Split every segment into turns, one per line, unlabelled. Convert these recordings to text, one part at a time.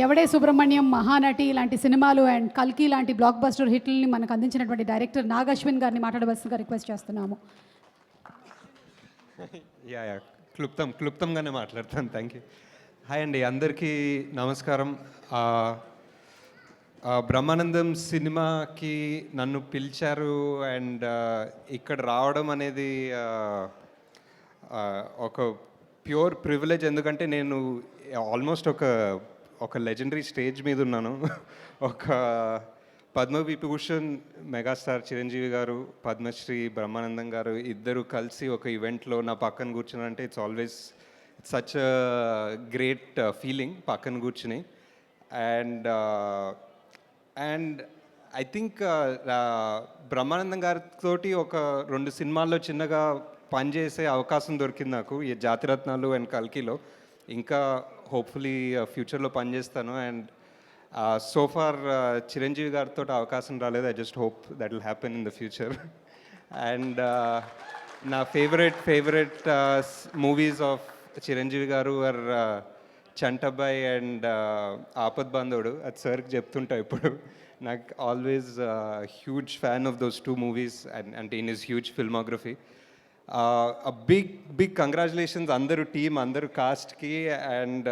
ఎవడే సుబ్రహ్మణ్యం, మహానటి ఇలాంటి సినిమాలు అండ్ కల్కి లాంటి బ్లాక్ బస్టర్ హిట్లని మనకు అందించినటువంటి డైరెక్టర్ నాగ్ అశ్విన్ గారిని మాట్లాడవలసిందిగా రిక్వెస్ట్ చేస్తున్నాము.
యా యా క్లుప్తంగానే మాట్లాడతాను. Thank you. హాయ్ అండి, అందరికీ నమస్కారం. బ్రహ్మానందం సినిమాకి నన్ను పిలిచారు అండ్ ఇక్కడ రావడం అనేది ఒక ప్యూర్ ప్రివిలేజ్. ఎందుకంటే నేను ఆల్మోస్ట్ ఒక లెజెండరీ స్టేజ్ మీద ఉన్నాను. ఒక పద్మవిభూషణ్ మెగాస్టార్ చిరంజీవి గారు, పద్మశ్రీ బ్రహ్మానందం గారు ఇద్దరు కలిసి ఒక ఈవెంట్లో నా పక్కన కూర్చున్నారంటే it's always such great feeling పక్కన కూర్చుని. అండ్ ఐ థింక్ బ్రహ్మానందం గారితో ఒక 2 సినిమాల్లో చిన్నగా పనిచేసే అవకాశం దొరికింది నాకు, ఈ జాతిరత్నాలు అండ్ కల్కిలో. ఇంకా హోప్ఫుల్లీ ఫ్యూచర్లో పనిచేస్తాను. అండ్ సో ఫార్ చిరంజీవి గారితో అవకాశం రాలేదు. I just hope that will happen in the future. And నా ఫేవరెట్ మూవీస్ ఆఫ్ చిరంజీవి గారు ఆర్ చంటబ్బాయ్ అండ్ ఆపద్ బాంధవుడు. అది సార్కి చెప్తుంటా ఇప్పుడు. నాకు always huge fan of those 2 movies and in his huge filmography. Big congratulations అందరూ టీమ్, అందరూ కాస్ట్కి. అండ్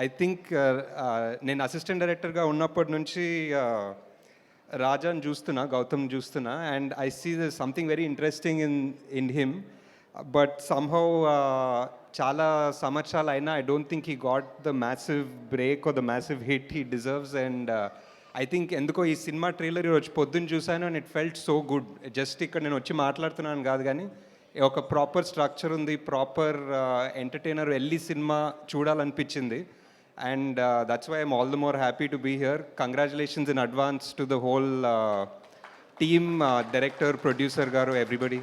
ఐ థింక్ నేను అసిస్టెంట్ డైరెక్టర్గా ఉన్నప్పటి నుంచి రాజాని గౌతమ్ చూస్తున్నా. And I see the something very interesting in him. But somehow చాలా సంవత్సరాలు అయినా I don't think he got the massive break or the massive hit he deserves. And I think ఎందుకో ఈ సినిమా ట్రైలర్ ఈరోజు పొద్దున్న చూశాను and it felt so good. Just ఇక్కడ నేను వచ్చి మాట్లాడుతున్నాను కాదు, కానీ ఒక ప్రాపర్ స్ట్రక్చర్ ఉంది, ప్రాపర్ ఎంటర్టైనర్ వెళ్ళి సినిమా చూడాలనిపించింది. And that's why I'm all the more happy to be here. Congratulations in advance to the whole team, director, producer గారు, ఎవ్రీబడి.